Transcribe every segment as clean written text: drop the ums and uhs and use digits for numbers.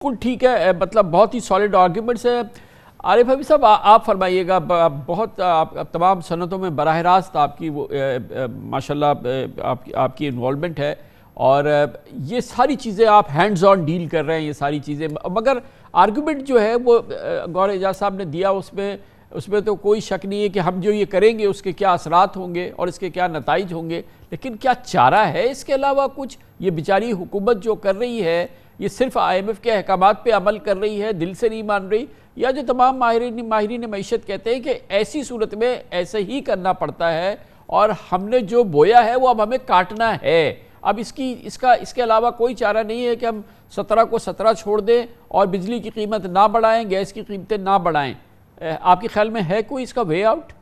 بالکل ٹھیک ہے، مطلب بہت ہی سالڈ آرگیومنٹس ہیں۔ عارف حبیب صاحب آپ فرمائیے گا، بہت تمام صنعتوں میں براہ راست آپ کی وہ ماشاءاللہ آپ کی انوالومنٹ ہے، اور یہ ساری چیزیں آپ ہینڈز آن ڈیل کر رہے ہیں، یہ ساری چیزیں، مگر آرگیومنٹ جو ہے وہ گوہر اعجاز صاحب نے دیا، اس میں تو کوئی شک نہیں ہے کہ ہم جو یہ کریں گے اس کے کیا اثرات ہوں گے اور اس کے کیا نتائج ہوں گے، لیکن کیا چارہ ہے اس کے علاوہ کچھ؟ یہ بیچاری حکومت جو کر رہی ہے یہ صرف IMF کے احکامات پہ عمل کر رہی ہے، دل سے نہیں مان رہی، یا جو تمام ماہرین معیشت کہتے ہیں کہ ایسی صورت میں ایسے ہی کرنا پڑتا ہے اور ہم نے جو بویا ہے وہ اب ہمیں کاٹنا ہے، اب اس کے علاوہ کوئی چارہ نہیں ہے کہ ہم 17 کو 17 چھوڑ دیں اور بجلی کی قیمت نہ بڑھائیں، گیس کی قیمتیں نہ بڑھائیں؟ آپ کے خیال میں ہے کوئی اس کا وے آؤٹ؟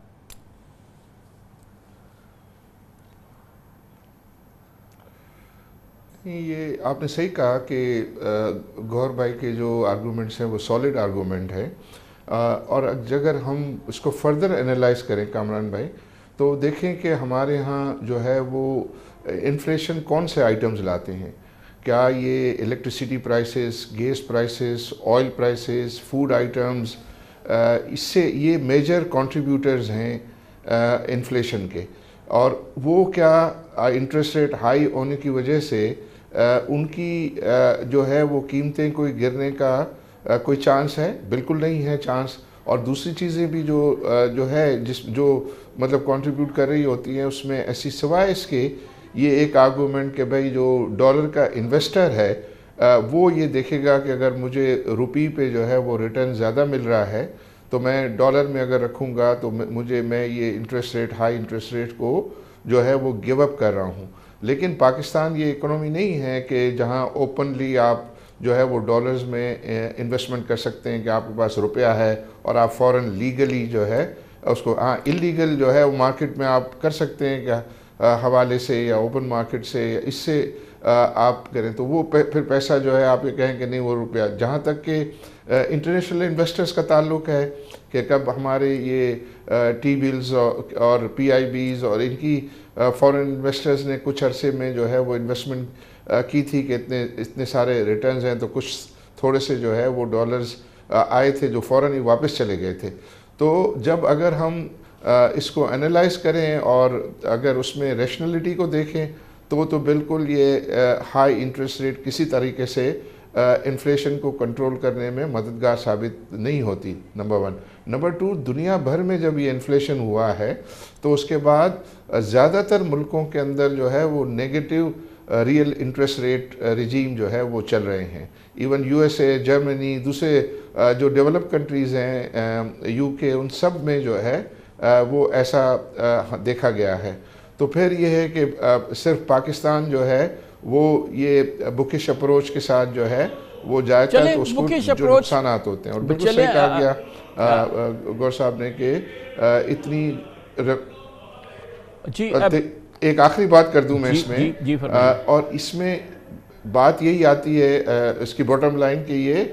یہ آپ نے صحیح کہا کہ گوہر بھائی کے جو آرگومنٹس ہیں وہ سالڈ آرگومنٹ ہے، اور اگر ہم اس کو فردر انالائز کریں کامران بھائی تو دیکھیں کہ ہمارے ہاں جو ہے وہ انفلیشن کون سے آئٹمز لاتے ہیں۔ کیا یہ electricity prices, gas prices, oil prices, food items, اس سے یہ میجر کنٹریبیوٹرز ہیں انفلیشن کے، اور وہ کیا انٹرسٹ ریٹ ہائی ہونے کی وجہ سے ان کی جو ہے وہ قیمتیں کوئی گرنے کا کوئی چانس ہے؟ بالکل نہیں ہے چانس۔ اور دوسری چیزیں بھی جو ہے جو مطلب کنٹریبیوٹ کر رہی ہوتی ہیں اس میں ایسی، سوائے اس کے یہ ایک آرگومنٹ کہ بھائی جو ڈالر کا انویسٹر ہے وہ یہ دیکھے گا کہ اگر مجھے روپی پہ جو ہے وہ ریٹرن زیادہ مل رہا ہے تو میں ڈالر میں اگر رکھوں گا تو میں یہ interest rate, high interest rate کو جو ہے وہ گیو اپ کر رہا ہوں۔ لیکن پاکستان یہ اکنومی نہیں ہے کہ جہاں اوپنلی آپ جو ہے وہ ڈالرز میں انویسٹمنٹ کر سکتے ہیں کہ آپ کے پاس روپیہ ہے اور آپ فوراً لیگلی جو ہے اس کو، اللیگل جو ہے وہ مارکیٹ میں آپ کر سکتے ہیں کیا حوالے سے یا اوپن مارکیٹ سے، اس سے آپ کریں تو وہ پھر پیسہ جو ہے آپ یہ کہیں کہ نہیں وہ روپیہ، جہاں تک کہ انٹرنیشنل انویسٹرز کا تعلق ہے کہ کب ہمارے یہ ٹی بلز اور PIBs اور ان کی فورن انویسٹرز نے کچھ عرصے میں جو ہے وہ انویسٹمنٹ کی تھی کہ اتنے سارے ریٹرنز ہیں، تو کچھ تھوڑے سے جو ہے وہ ڈالرز آئے تھے جو فوراً ہی واپس چلے گئے تھے۔ تو جب اگر ہم اس کو انالائز کریں اور اگر اس میں ریشنلٹی کو دیکھیں تو بالکل یہ ہائی انٹرسٹ ریٹ کسی طریقے سے انفلیشن کو کنٹرول کرنے میں مددگار ثابت نہیں ہوتی، نمبر 1۔ نمبر 2، دنیا بھر میں جب یہ انفلیشن ہوا ہے تو اس کے بعد زیادہ تر ملکوں کے اندر جو ہے وہ نیگیٹو ریئل انٹرسٹ ریٹ رجیم جو ہے وہ چل رہے ہیں۔ ایون USA، جرمنی، دوسرے جو ڈیولپ کنٹریز ہیں، UK، ان سب میں جو ہے وہ ایسا دیکھا گیا ہے۔ تو پھر یہ ہے کہ صرف پاکستان جو ہے وہ یہ بکش اپروچ کے ساتھ جو ہے وہ جاتا ہے تو اس کو جو نقصانات ہوتے ہیں، اور بالکل صحیح کہا گیا گور صاحب نے کہ اتنی ایک آخری بات کر دوں میں اس میں، اور اس میں بات یہی آتی ہے اس کی باٹم لائن کہ یہ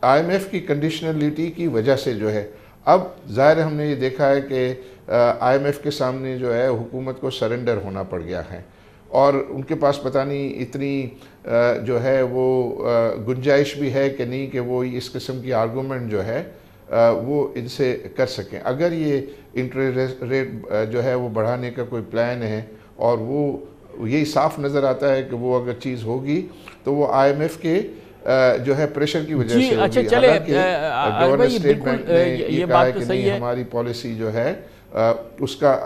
IMF کی کنڈیشنلٹی کی وجہ سے جو ہے، اب ظاہر ہم نے یہ دیکھا ہے کہ IMF کے سامنے جو ہے حکومت کو سرنڈر ہونا پڑ گیا ہے، اور ان کے پاس پتہ نہیں اتنی جو ہے وہ گنجائش بھی ہے کہ نہیں کہ وہ اس قسم کی آرگومنٹ جو ہے وہ ان سے کر سکیں۔ اگر یہ انٹرسٹ ریٹ جو ہے وہ بڑھانے کا کوئی پلان ہے، اور وہ یہی صاف نظر آتا ہے کہ وہ اگر چیز ہوگی تو وہ IMF کے جو ہے پریشر کی وجہ سے ہوگی۔ حالانکہ گورنر اسٹیٹ بینک نے یہ کہا ہے کہ نہیں، ہماری پالیسی جو ہے اس کا